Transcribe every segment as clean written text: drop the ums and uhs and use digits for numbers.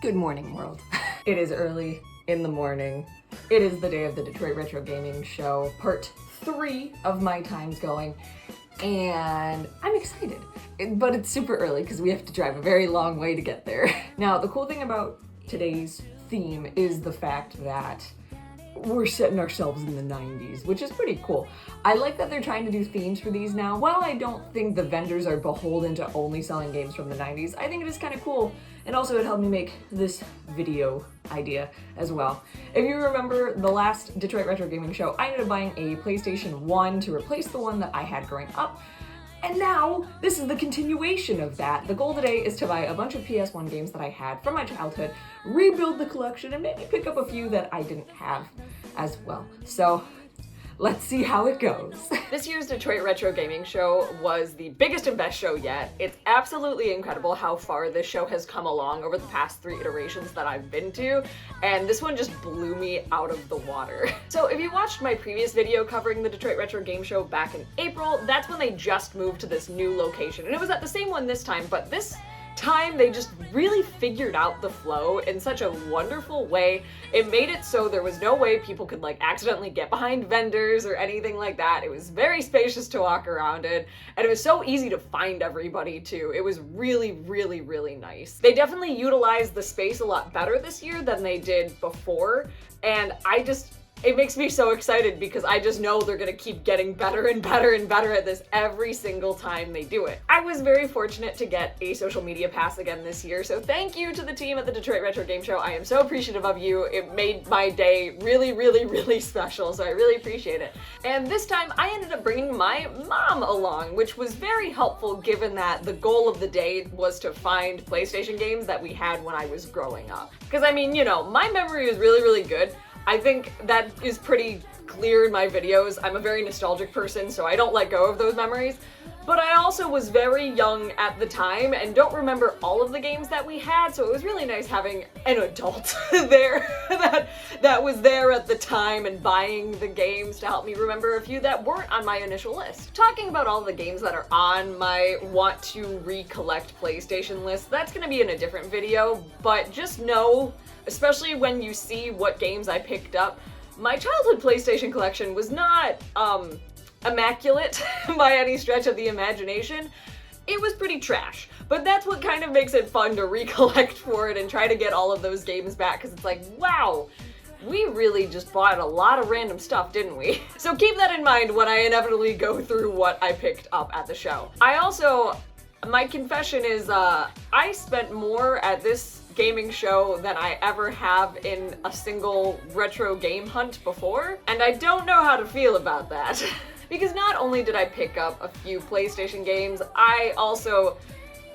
Good morning, world. It is early in the morning. It is the day of the Detroit Retro Gaming Show, part 3 of my times going, and I'm excited. But it's super early because we have to drive a very long way to get there. Now, the cool thing about today's theme is the fact that we're setting ourselves in the 90s, which is pretty cool. I like that they're trying to do themes for these now. While I don't think the vendors are beholden to only selling games from the 90s, I think it is kind of cool, and also it helped me make this video idea as well. If you remember the last Detroit Retro Gaming Show, I ended up buying a PlayStation 1 to replace the one that I had growing up. And now, this is the continuation of that. The goal today is to buy a bunch of PS1 games that I had from my childhood, rebuild the collection, and maybe pick up a few that I didn't have as well. So, let's see how it goes. This year's Detroit Retro Gaming Show was the biggest and best show yet. It's absolutely incredible how far this show has come along over the past 3 iterations that I've been to, and this one just blew me out of the water. So if you watched my previous video covering the Detroit Retro Game Show back in April, that's when they just moved to this new location. And it was at the same one this time, but this time they just really figured out the flow in such a wonderful way. It made it so there was no way people could like accidentally get behind vendors or anything like that. It was very spacious to walk around in, and it was so easy to find everybody too. It was really, really, really nice. They definitely utilized the space a lot better this year than they did before, and it makes me so excited because I just know they're gonna keep getting better and better and better at this every single time they do it. I was very fortunate to get a social media pass again this year, so thank you to the team at the Detroit Retro Game Show. I am so appreciative of you. It made my day really, really, really special, so I really appreciate it. And this time I ended up bringing my mom along, which was very helpful given that the goal of the day was to find PlayStation games that we had when I was growing up. Because I mean, you know, my memory is really, really good. I think that is pretty clear in my videos. I'm a very nostalgic person, so I don't let go of those memories. But I also was very young at the time and don't remember all of the games that we had, so it was really nice having an adult there that was there at the time and buying the games to help me remember a few that weren't on my initial list. Talking about all the games that are on my want to recollect PlayStation list, that's gonna be in a different video, but just know, especially when you see what games I picked up, my childhood PlayStation collection was not, immaculate by any stretch of the imagination. It was pretty trash, but that's what kind of makes it fun to recollect for it and try to get all of those games back, because it's like, wow, we really just bought a lot of random stuff, didn't we? So keep that in mind when I inevitably go through what I picked up at the show. My confession is, I spent more at this gaming show than I ever have in a single retro game hunt before, and I don't know how to feel about that. Because not only did I pick up a few PlayStation games, I also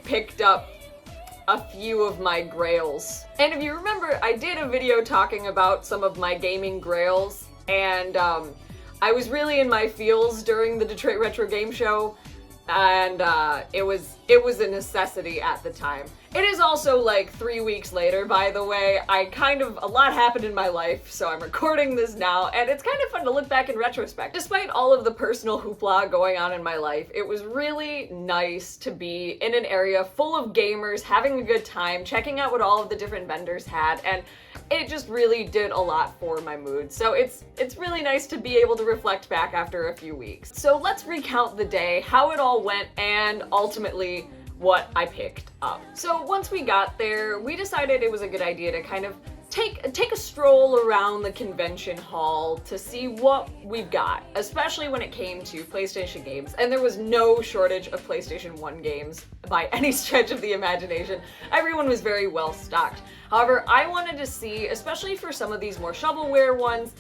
picked up a few of my grails. And if you remember, I did a video talking about some of my gaming grails, and I was really in my feels during the Detroit Retro Game Show, and it was a necessity at the time. It is also like 3 weeks later, by the way. A lot happened in my life, so I'm recording this now, and it's kind of fun to look back in retrospect. Despite all of the personal hoopla going on in my life, it was really nice to be in an area full of gamers, having a good time, checking out what all of the different vendors had, and it just really did a lot for my mood. So it's really nice to be able to reflect back after a few weeks. So let's recount the day, how it all went, and ultimately what I picked up. So once we got there, we decided it was a good idea to kind of take a stroll around the convention hall to see what we've got, especially when it came to PlayStation games. And there was no shortage of PlayStation 1 games by any stretch of the imagination. Everyone was very well stocked. However, I wanted to see, especially for some of these more shovelware ones,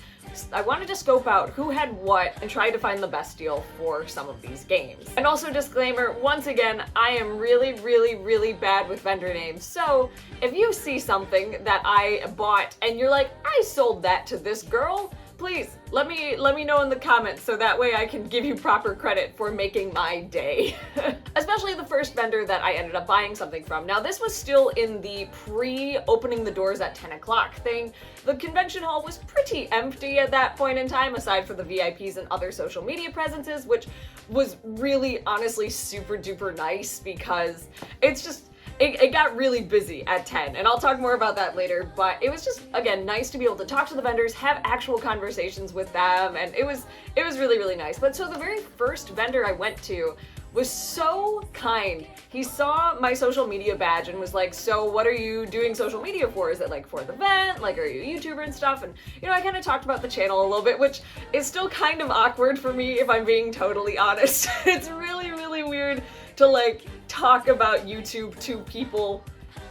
I wanted to scope out who had what and try to find the best deal for some of these games. And also disclaimer, once again, I am really, really, really bad with vendor names. So if you see something that I bought and you're like, I sold that to this girl, please let me know in the comments so that way I can give you proper credit for making my day. Especially the first vendor that I ended up buying something from. Now this was still in the pre-opening the doors at 10 o'clock thing. The convention hall was pretty empty at that point in time, aside for the VIPs and other social media presences, which was really honestly super duper nice because it's just, it got really busy at 10, and I'll talk more about that later, but it was just, again, nice to be able to talk to the vendors, have actual conversations with them, and it was really, really nice. But so the very first vendor I went to was so kind. He saw my social media badge and was like, so what are you doing social media for? Is it like for the event? Like, are you a YouTuber and stuff? And, you know, I kind of talked about the channel a little bit, which is still kind of awkward for me if I'm being totally honest. It's really, really weird to like talk about YouTube to people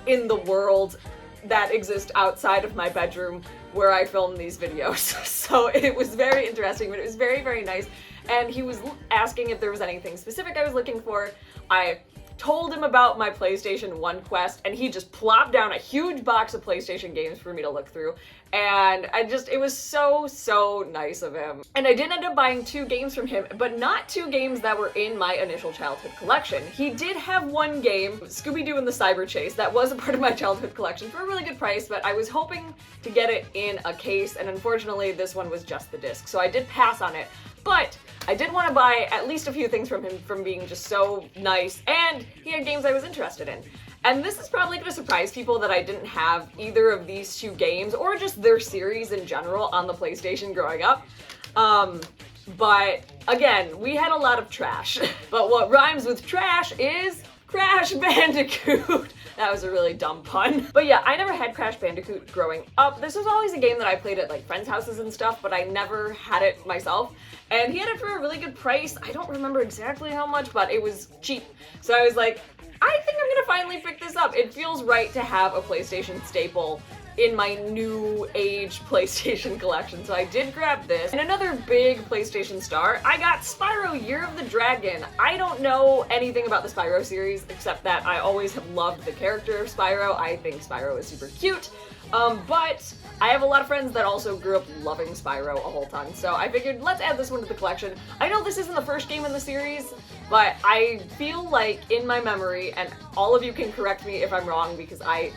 in the world that exist outside of my bedroom where I film these videos. So it was very interesting, but it was very, very nice. And he was asking if there was anything specific I was looking for. I told him about my PlayStation 1 quest, and he just plopped down a huge box of PlayStation games for me to look through. And it was so, so nice of him. And I did end up buying 2 games from him, but not 2 games that were in my initial childhood collection. He did have one game, Scooby-Doo and the Cyber Chase, that was a part of my childhood collection for a really good price, but I was hoping to get it in a case, and unfortunately this one was just the disc, so I did pass on it. But I did want to buy at least a few things from him from being just so nice, and he had games I was interested in. And this is probably going to surprise people that I didn't have either of these 2 games, or just their series in general on the PlayStation growing up. But again, we had a lot of trash. But what rhymes with trash is Crash Bandicoot. That was a really dumb pun. But yeah, I never had Crash Bandicoot growing up. This was always a game that I played at like friends' houses and stuff, but I never had it myself. And he had it for a really good price. I don't remember exactly how much, but it was cheap. So I was like, I think I'm gonna finally pick this up. It feels right to have a PlayStation staple in my new age PlayStation collection, so I did grab this. And another big PlayStation star, I got Spyro Year of the Dragon. I don't know anything about the Spyro series, except that I always have loved the character of Spyro. I think Spyro is super cute. But I have a lot of friends that also grew up loving Spyro a whole ton, so I figured let's add this one to the collection. I know this isn't the first game in the series, but I feel like in my memory, and all of you can correct me if I'm wrong because I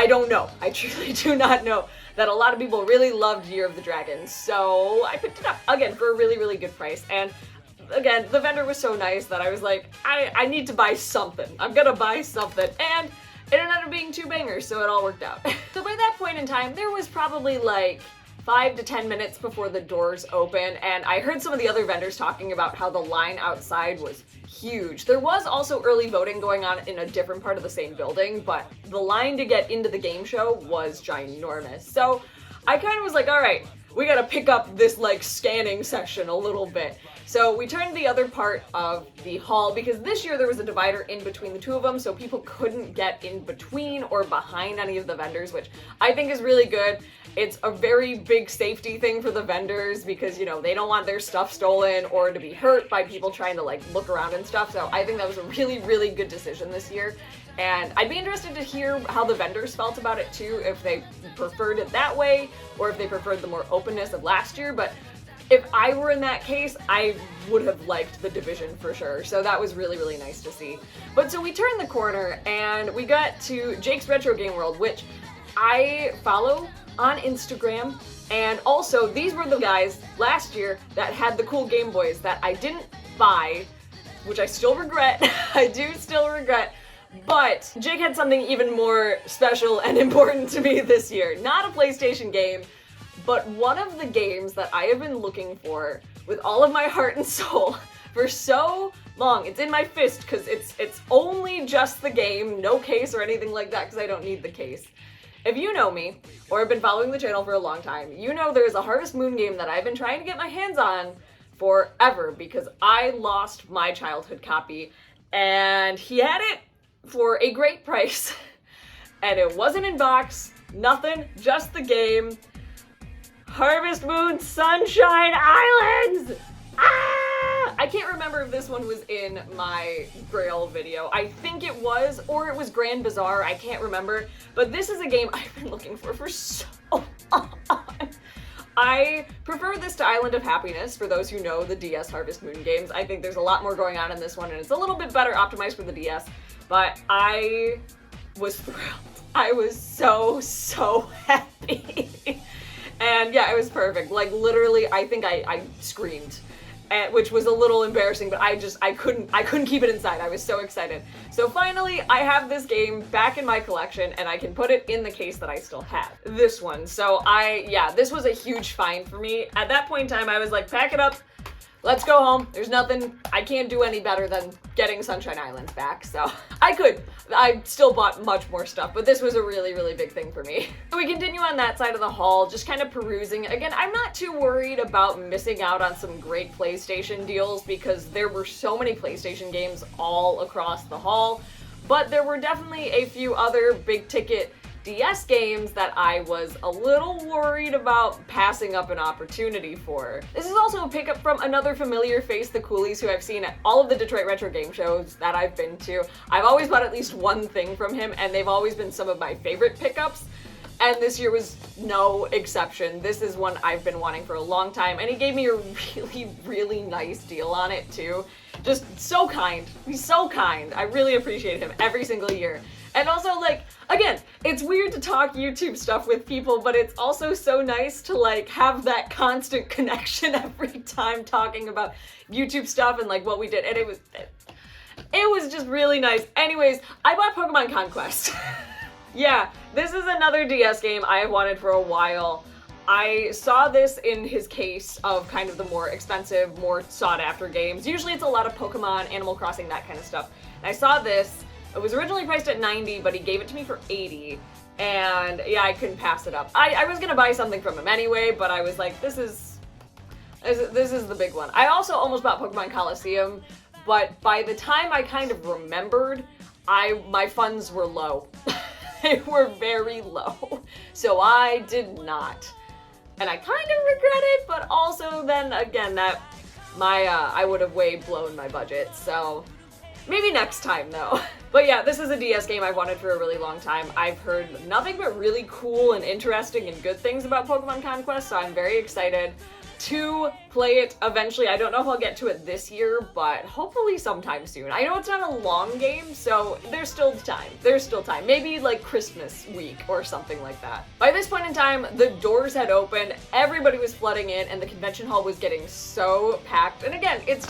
don't know. I truly do not know that a lot of people really loved Year of the Dragon, so I picked it up, again, for a really, really good price. And again, the vendor was so nice that I was like, I need to buy something. I'm gonna buy something. And it ended up being 2 bangers, so it all worked out. So by that point in time, there was probably like 5 to 10 minutes before the doors open, and I heard some of the other vendors talking about how the line outside was huge. There was also early voting going on in a different part of the same building, but the line to get into the game show was ginormous. So I kind of was like, all right, we gotta pick up this like scanning section a little bit. So we turned the other part of the hall, because this year there was a divider in between the 2 of them, so people couldn't get in between or behind any of the vendors, which I think is really good. It's a very big safety thing for the vendors because, you know, they don't want their stuff stolen or to be hurt by people trying to like look around and stuff. So I think that was a really, really good decision this year. And I'd be interested to hear how the vendors felt about it too, if they preferred it that way or if they preferred the more openness of last year. But if I were in that case, I would have liked the division for sure. So that was really, really nice to see. But so we turned the corner and we got to Jake's Retro Game World, which I follow on Instagram. And also, these were the guys last year that had the cool Game Boys that I didn't buy, which I still regret. I do still regret. But Jake had something even more special and important to me this year. Not a PlayStation game, but one of the games that I have been looking for with all of my heart and soul for so long. It's in my fist because it's only just the game, no case or anything like that because I don't need the case. If you know me, or have been following the channel for a long time, you know there's a Harvest Moon game that I've been trying to get my hands on forever because I lost my childhood copy and he had it for a great price and it wasn't in box, nothing, just the game. Harvest Moon Sunshine Islands! Ah! I can't remember if this one was in my Grail video. I think it was, or it was Grand Bazaar, I can't remember. But this is a game I've been looking for so long. I prefer this to Island of Happiness, for those who know the DS Harvest Moon games. I think there's a lot more going on in this one, and it's a little bit better optimized for the DS, but I was thrilled. I was so happy. And yeah, it was perfect. Like literally, I think I screamed. which was a little embarrassing, but I couldn't keep it inside. I was so excited. So finally, I have this game back in my collection, and I can put it in the case that I still have. This one. So this was a huge find for me. At that point in time, I was like, pack it up. Let's go home. There's nothing, I can't do any better than getting Sunshine Islands back, so I still bought much more stuff, but this was a really, really big thing for me. So we continue on that side of the hall, just kind of perusing. Again, I'm not too worried about missing out on some great PlayStation deals because there were so many PlayStation games all across the hall, but there were definitely a few other big ticket DS games that I was a little worried about passing up an opportunity for. This is also a pickup from another familiar face, the Coolies, who I've seen at all of the Detroit Retro Game shows that I've been to. I've always bought at least one thing from him, and they've always been some of my favorite pickups. And this year was no exception. This is one I've been wanting for a long time, and he gave me a really, really nice deal on it too. Just so kind. He's so kind. I really appreciate him every single year. And also, like, again, it's weird to talk YouTube stuff with people, but it's also so nice to, like, have that constant connection every time talking about YouTube stuff and, like, what we did. And it was just really nice. Anyways, I bought Pokemon Conquest. Yeah, this is another DS game I have wanted for a while. I saw this in his case of kind of the more expensive, more sought-after games. Usually it's a lot of Pokemon, Animal Crossing, that kind of stuff. And I saw this. It was originally priced at $90, but he gave it to me for $80, and yeah, I couldn't pass it up. I was gonna buy something from him anyway, but I was like, this is the big one. I also almost bought Pokemon Coliseum, but by the time I kind of remembered, my funds were low. They were very low, so I did not. And I kind of regret it, but also then again, I would have way blown my budget, so maybe next time though. But yeah, this is a DS game I've wanted for a really long time. I've heard nothing but really cool and interesting and good things about Pokemon Conquest, so I'm very excited to play it eventually. I don't know if I'll get to it this year, but hopefully sometime soon. I know it's not a long game, so there's still time. There's still time. Maybe like Christmas week or something like that. By this point in time, the doors had opened, everybody was flooding in, and the convention hall was getting so packed. And again, it's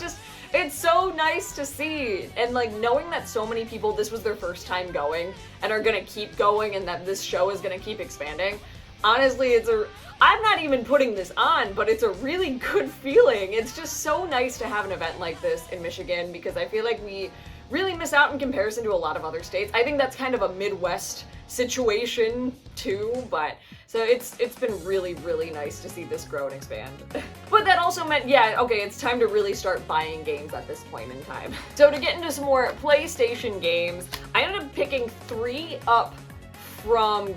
so nice to see, and like knowing that so many people, this was their first time going and are gonna keep going, and that this show is gonna keep expanding. Honestly, I'm not even putting this on, but it's a really good feeling. It's just so nice to have an event like this in Michigan, because I feel like we really miss out in comparison to a lot of other states. I think that's kind of a Midwest situation too, but so it's been really, really nice to see this grow and expand. But that also meant, yeah, okay, it's time to really start buying games at this point in time. So to get into some more PlayStation games, I ended up picking 3 up from,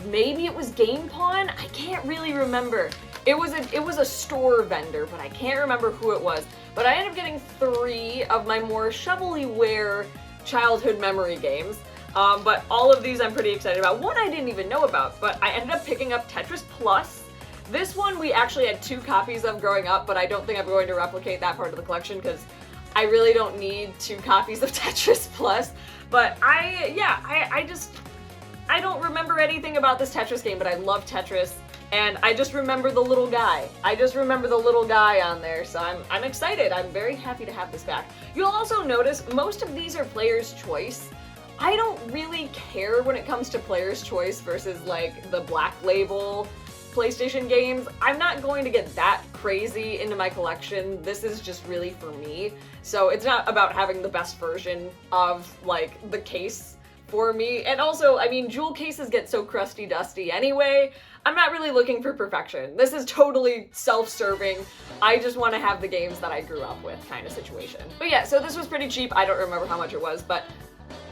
maybe it was Game Pawn? I can't really remember. It was a store vendor, but I can't remember who it was. But I ended up getting 3 of my more shovelware childhood memory games. But all of these I'm pretty excited about. One I didn't even know about, but I ended up picking up Tetris Plus. This one we actually had 2 copies of growing up, but I don't think I'm going to replicate that part of the collection because I really don't need 2 copies of Tetris Plus. But I don't remember anything about this Tetris game, but I love Tetris, and I just remember the little guy. I just remember the little guy on there, so I'm excited. I'm very happy to have this back. You'll also notice most of these are player's choice. I don't really care when it comes to player's choice versus like the Black Label PlayStation games. I'm not going to get that crazy into my collection. This is just really for me. So it's not about having the best version of like the case for me. And also, I mean, jewel cases get so crusty dusty anyway. I'm not really looking for perfection. This is totally self-serving. I just want to have the games that I grew up with kind of situation. But yeah, so this was pretty cheap. I don't remember how much it was, but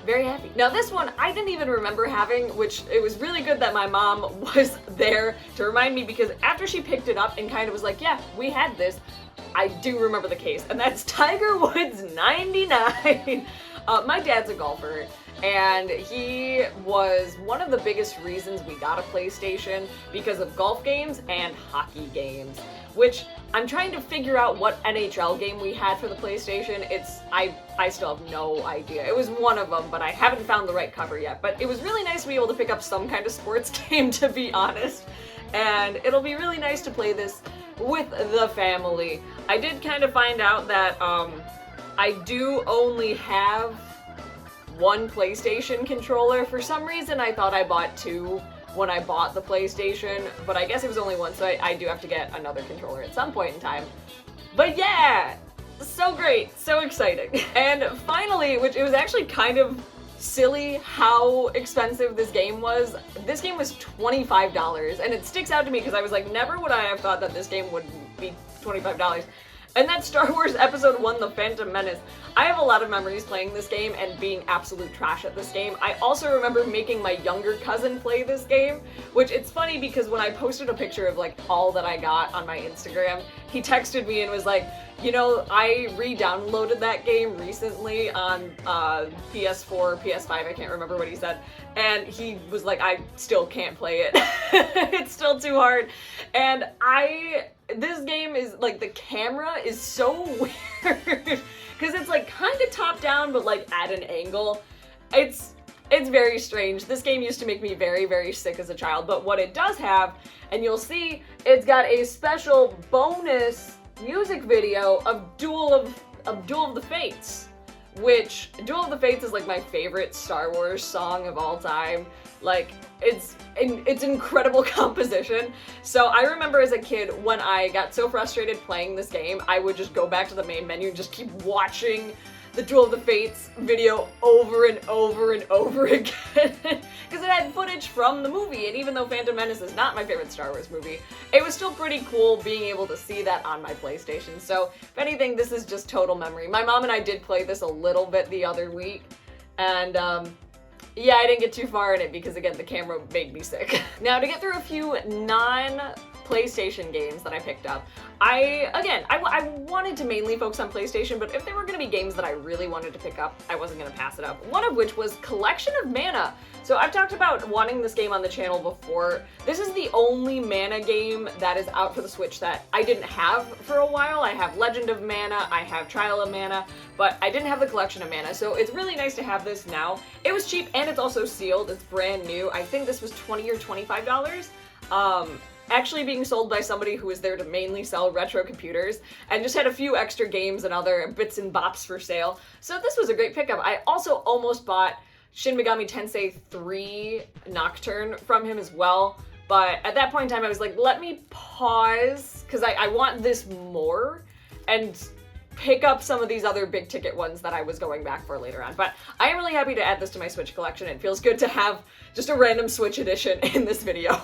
very happy. Now this one I didn't even remember having, which it was really good that my mom was there to remind me, because after she picked it up and kind of was like, yeah, we had this, I do remember the case, and that's Tiger Woods 99. My dad's a golfer, and he was one of the biggest reasons we got a PlayStation, because of golf games and hockey games, which I'm trying to figure out what NHL game we had for the PlayStation. I still have no idea. It was one of them, but I haven't found the right cover yet. But it was really nice to be able to pick up some kind of sports game, to be honest. And it'll be really nice to play this with the family. I did kind of find out that I do only have one PlayStation controller. For some reason I thought I bought two when I bought the PlayStation, but I guess it was only one, so I do have to get another controller at some point in time. But yeah, so great, so exciting. And finally, which it was actually kind of silly how expensive this game was. This game was $25, and it sticks out to me because I was like, never would I have thought that this game would be $25. And that's Star Wars Episode 1: The Phantom Menace. I have a lot of memories playing this game and being absolute trash at this game. I also remember making my younger cousin play this game, which it's funny because when I posted a picture of like all that I got on my Instagram, he texted me and was like, you know, I re-downloaded that game recently on PS4, PS5, I can't remember what he said, and he was like, I still can't play it. It's still too hard. And this game is like, the camera is so weird because it's like kind of top down but like at an angle. It's very strange. This game used to make me very, very sick as a child, but what it does have, and you'll see, it's got a special bonus music video of Duel of the Fates, which Duel of the Fates is like my favorite Star Wars song of all time. Like, it's incredible composition. So I remember as a kid when I got so frustrated playing this game, I would just go back to the main menu and just keep watching the Duel of the Fates video over and over and over again because it had footage from the movie, and even though Phantom Menace is not my favorite Star Wars movie, it was still pretty cool being able to see that on my PlayStation. So if anything, this is just total memory. My mom and I did play this a little bit the other week, and yeah, I didn't get too far in it because, again, the camera made me sick. Now, to get through a few non-PlayStation games that I picked up, I wanted to mainly focus on PlayStation, but if there were going to be games that I really wanted to pick up, I wasn't going to pass it up. One of which was Collection of Mana. So I've talked about wanting this game on the channel before. This is the only Mana game that is out for the Switch that I didn't have for a while. I have Legend of Mana, I have Trial of Mana, but I didn't have the Collection of Mana, so it's really nice to have this now. It was cheap, and it's also sealed. It's brand new. I think this was $20 or $25. Actually being sold by somebody who was there to mainly sell retro computers and just had a few extra games and other bits and bops for sale. So this was a great pickup. I also almost bought Shin Megami Tensei 3 Nocturne from him as well, but at that point in time I was like, let me pause because I want this more and pick up some of these other big ticket ones that I was going back for later on. But I am really happy to add this to my Switch collection. It feels good to have just a random Switch edition in this video.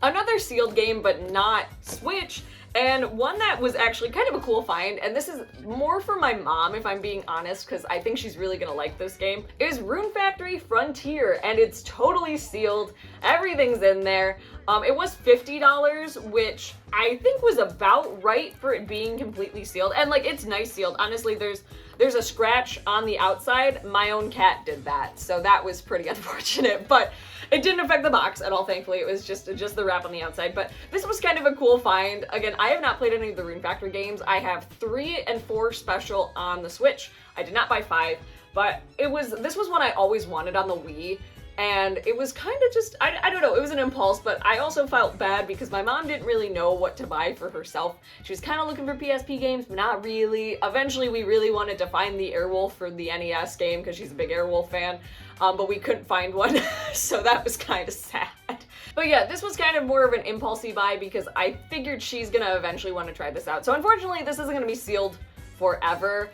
Another sealed game, but not Switch, and one that was actually kind of a cool find, and this is more for my mom if I'm being honest, because I think she's really gonna like this game, is Rune Factory Frontier, and it's totally sealed. Everything's in there. It was $50, which I think was about right for it being completely sealed, and like, it's nice sealed. Honestly, there's a scratch on the outside. My own cat did that, so that was pretty unfortunate, but it didn't affect the box at all, thankfully. It was just the wrap on the outside, but this was kind of a cool find. Again, I have not played any of the Rune Factory games. I have 3 and 4 special on the Switch. I did not buy 5, but this was one I always wanted on the Wii, and it was kind of just, I don't know, it was an impulse, but I also felt bad because my mom didn't really know what to buy for herself. She was kind of looking for PSP games, but not really. Eventually, we really wanted to find the Airwolf for the NES game because she's a big Airwolf fan, but we couldn't find one, so that was kind of sad. But yeah, this was kind of more of an impulsy buy because I figured she's gonna eventually want to try this out. So unfortunately, this isn't gonna be sealed forever,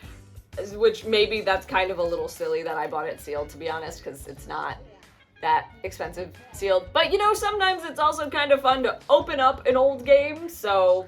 which maybe that's kind of a little silly that I bought it sealed, to be honest, because it's not that expensive sealed. But you know, sometimes it's also kind of fun to open up an old game, so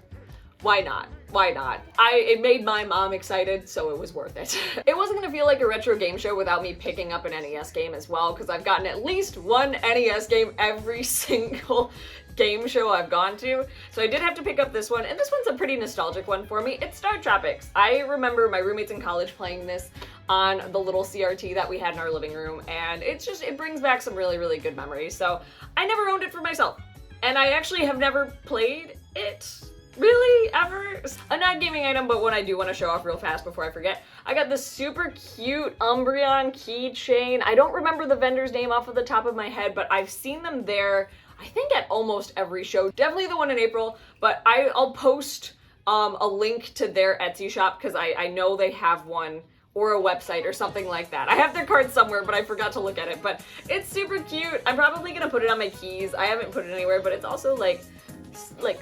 why not? Why not? It made my mom excited, so it was worth it. It wasn't gonna feel like a retro game show without me picking up an NES game as well, because I've gotten at least one NES game every single game show I've gone to. So I did have to pick up this one, and this one's a pretty nostalgic one for me. It's Star Tropics. I remember my roommates in college playing this on the little CRT that we had in our living room, and it brings back some really, really good memories. So I never owned it for myself, and I actually have never played it really ever. A not gaming item, but one I do want to show off real fast before I forget. I got this super cute Umbreon keychain. I don't remember the vendor's name off of the top of my head, but I've seen them there I think at almost every show. Definitely the one in April, but I'll post a link to their Etsy shop because I know they have one, or a website or something like that. I have their card somewhere, but I forgot to look at it. But it's super cute. I'm probably gonna put it on my keys. I haven't put it anywhere, but it's also like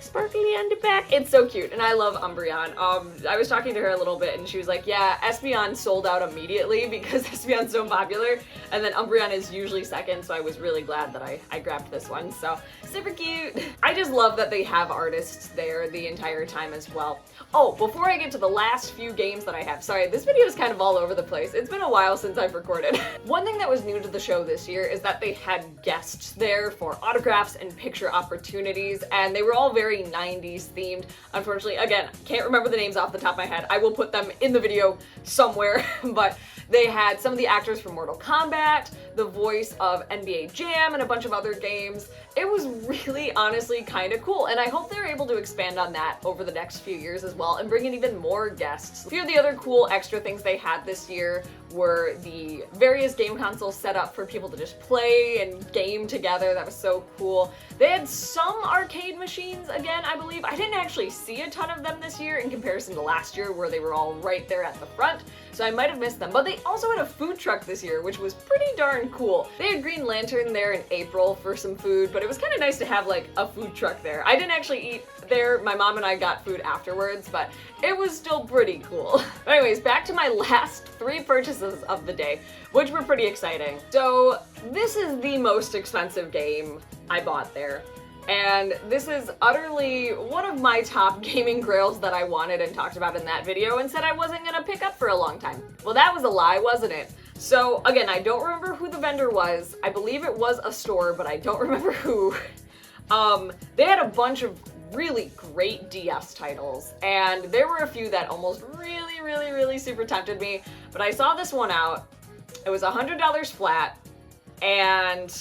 sparkly on the back. It's so cute, and I love Umbreon. I was talking to her a little bit, and she was like, yeah, Espeon sold out immediately because Espeon's so popular, and then Umbreon is usually second, so I was really glad that I grabbed this one, so super cute. I just love that they have artists there the entire time as well. Oh, before I get to the last few games that I have, sorry, this video is kind of all over the place. It's been a while since I've recorded. One thing that was new to the show this year is that they had guests there for autographs and picture opportunities, and they were all very 90s themed. Unfortunately, again, can't remember the names off the top of my head. I will put them in the video somewhere, but they had some of the actors from Mortal Kombat, the voice of NBA Jam, and a bunch of other games. It was really, honestly, kind of cool, and I hope they're able to expand on that over the next few years as well and bring in even more guests. A few of the other cool extra things they had this year were the various game consoles set up for people to just play and game together. That was so cool. They had some arcade machines again, I believe. I didn't actually see a ton of them this year in comparison to last year where they were all right there at the front, so I might have missed them. But they also had a food truck this year, which was pretty darn cool. They had Green Lantern there in April for some food, but it was kind of nice to have like a food truck there. I didn't actually eat there. My mom and I got food afterwards, but it was still pretty cool. But anyways, back to my last 3 purchases of the day, which were pretty exciting. So this is the most expensive game I bought there. And this is utterly one of my top gaming grails that I wanted and talked about in that video and said I wasn't gonna pick up for a long time. Well, that was a lie, wasn't it? So again, I don't remember who the vendor was. I believe it was a store, but I don't remember who. They had a bunch of really great DS titles, and there were a few that almost really super tempted me, but I saw this one out. It was $100 flat, and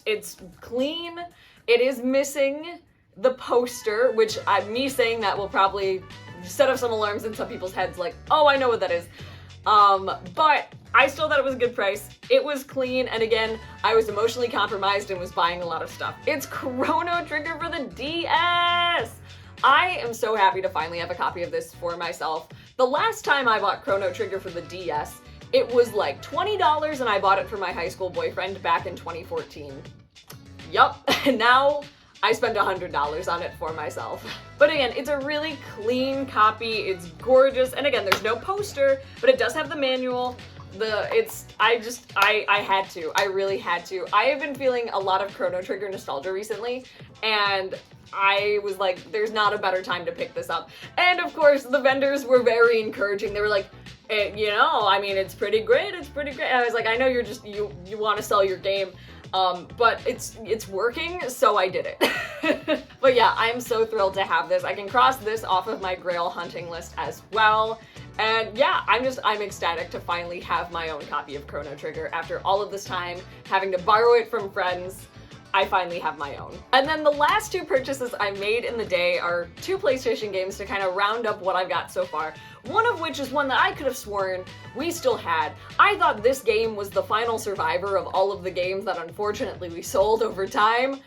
it's clean. It is missing the poster, which me saying that will probably set off some alarms in some people's heads, like, oh, I know what that is. But I still thought it was a good price. It was clean, and again, I was emotionally compromised and was buying a lot of stuff. It's Chrono Trigger for the DS! I am so happy to finally have a copy of this for myself. The last time I bought Chrono Trigger for the DS, it was like $20 and I bought it for my high school boyfriend back in 2014. Yup, and now I spent $100 on it for myself. But again, it's a really clean copy, it's gorgeous, and again, there's no poster, but it does have the manual. I really had to. I have been feeling a lot of Chrono Trigger nostalgia recently, and I was like, there's not a better time to pick this up. And of course, the vendors were very encouraging. They were like, I mean, it's pretty great, it's pretty great. And I was like, I know you're just, you want to sell your game, but it's working, so I did it. But yeah, I'm so thrilled to have this. I can cross this off of my Grail hunting list as well. And yeah, I'm ecstatic to finally have my own copy of Chrono Trigger after all of this time, having to borrow it from friends. I finally have my own. And then the last 2 purchases I made in the day are 2 PlayStation games to kind of round up what I've got so far. One of which is one that I could have sworn we still had. I thought this game was the final survivor of all of the games that unfortunately we sold over time.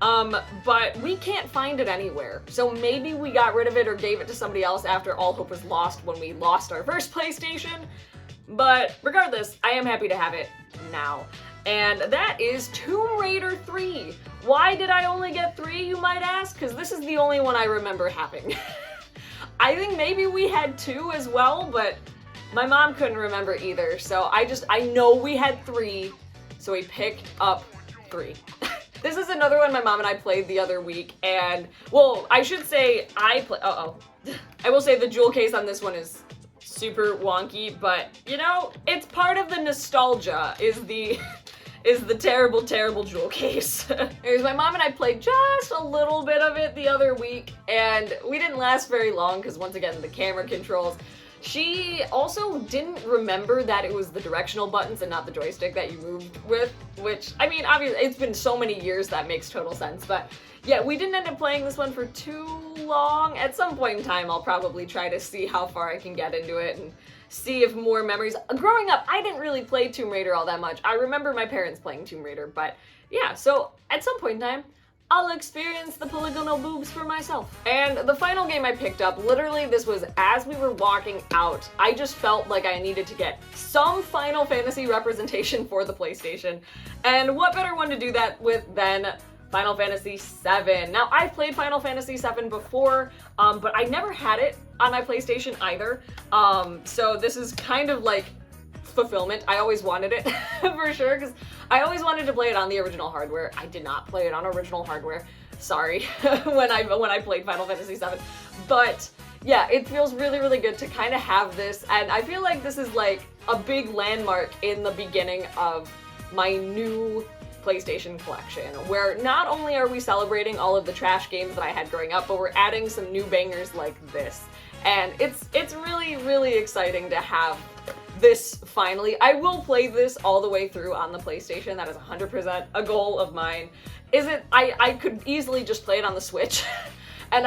But we can't find it anywhere. So maybe we got rid of it or gave it to somebody else after all hope was lost when we lost our first PlayStation. But regardless, I am happy to have it now. And that is Tomb Raider 3. Why did I only get 3, you might ask? Because this is the only one I remember having. I think maybe we had 2 as well, but my mom couldn't remember either. So I know we had 3, so we picked up 3. This is another one my mom and I played the other week, and, well, I should say I will say the jewel case on this one is super wonky, but, it's part of the nostalgia, is the terrible jewel case. Anyways, my mom and I played just a little bit of it the other week, and we didn't last very long, because once again, the camera controls. She also didn't remember that it was the directional buttons and not the joystick that you moved with, which, I mean, obviously, it's been so many years that makes total sense, but yeah, we didn't end up playing this one for too long. At some point in time, I'll probably try to see how far I can get into it and see if more memories. Growing up, I didn't really play Tomb Raider all that much. I remember my parents playing Tomb Raider, but yeah, so at some point in time, I'll experience the polygonal boobs for myself. And the final game I picked up, literally this was as we were walking out, I just felt like I needed to get some Final Fantasy representation for the PlayStation. And what better one to do that with than Final Fantasy VII. Now, I've played Final Fantasy VII before, but I never had it on my PlayStation either. So this is kind of like fulfillment. I always wanted it for sure, because I always wanted to play it on the original hardware. I did not play it on original hardware. Sorry, when I played Final Fantasy VII. But yeah, it feels really, really good to kind of have this, and I feel like this is like a big landmark in the beginning of my new PlayStation collection, where not only are we celebrating all of the trash games that I had growing up, but we're adding some new bangers like this. And it's really, really exciting to have this finally. I will play this all the way through on the PlayStation. That is 100% a goal of mine. I could easily just play it on the Switch, and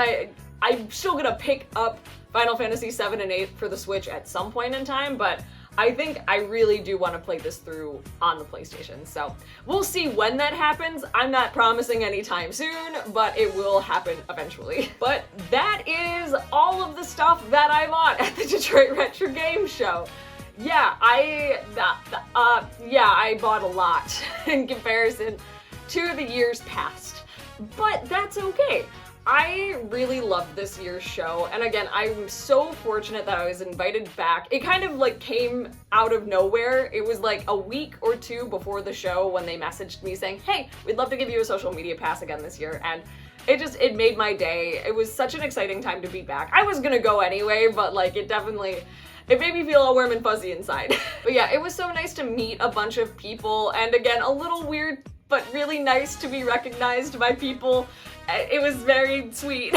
I'm still gonna pick up Final Fantasy 7 and 8 for the Switch at some point in time, but I think I really do want to play this through on the PlayStation. So we'll see when that happens. I'm not promising anytime soon, but it will happen eventually. But that is all of the stuff that I bought at the Detroit Retro Game Show. Yeah, I bought a lot in comparison to the years past, but that's okay. I really loved this year's show, and again, I'm so fortunate that I was invited back. It kind of like came out of nowhere. It was like a week or two before the show when they messaged me saying, hey, we'd love to give you a social media pass again this year, and it made my day. It was such an exciting time to be back. I was gonna go anyway, but like it made me feel all warm and fuzzy inside. But yeah, it was so nice to meet a bunch of people, and again, a little weird, but really nice to be recognized by people. It was very sweet.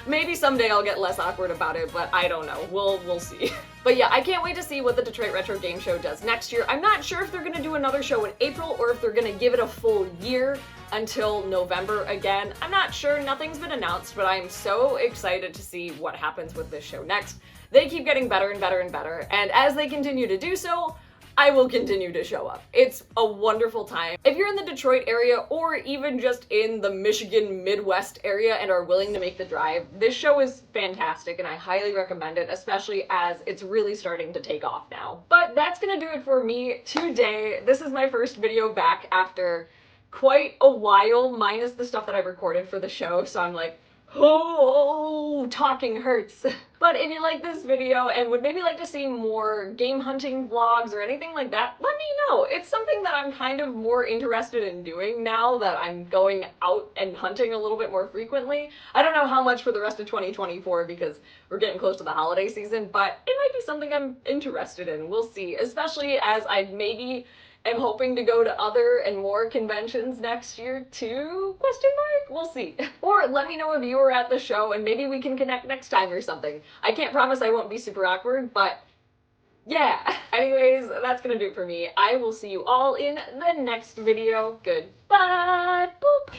Maybe someday I'll get less awkward about it, but I don't know. We'll see. But yeah, I can't wait to see what the Detroit Retro Game Show does next year. I'm not sure if they're gonna do another show in April or if they're gonna give it a full year until November again. I'm not sure, nothing's been announced, but I'm so excited to see what happens with this show next. They keep getting better and better and better, and as they continue to do so, I will continue to show up. It's a wonderful time. If you're in the Detroit area or even just in the Michigan Midwest area and are willing to make the drive, this show is fantastic and I highly recommend it, especially as it's really starting to take off now. But that's gonna do it for me today. This is my first video back after quite a while, minus the stuff that I recorded for the show, so I'm like, oh, talking hurts. But if you like this video and would maybe like to see more game hunting vlogs or anything like that, let me know. It's something that I'm kind of more interested in doing now that I'm going out and hunting a little bit more frequently. I don't know how much for the rest of 2024 because we're getting close to the holiday season, but it might be something I'm interested in. We'll see, especially as I maybe am hoping to go to other and more conventions next year too? Question mark? We'll see. Or let me know if you were at the show and maybe we can connect next time or something. I can't promise I won't be super awkward, but yeah. Anyways, that's gonna do it for me. I will see you all in the next video. Goodbye. Boop.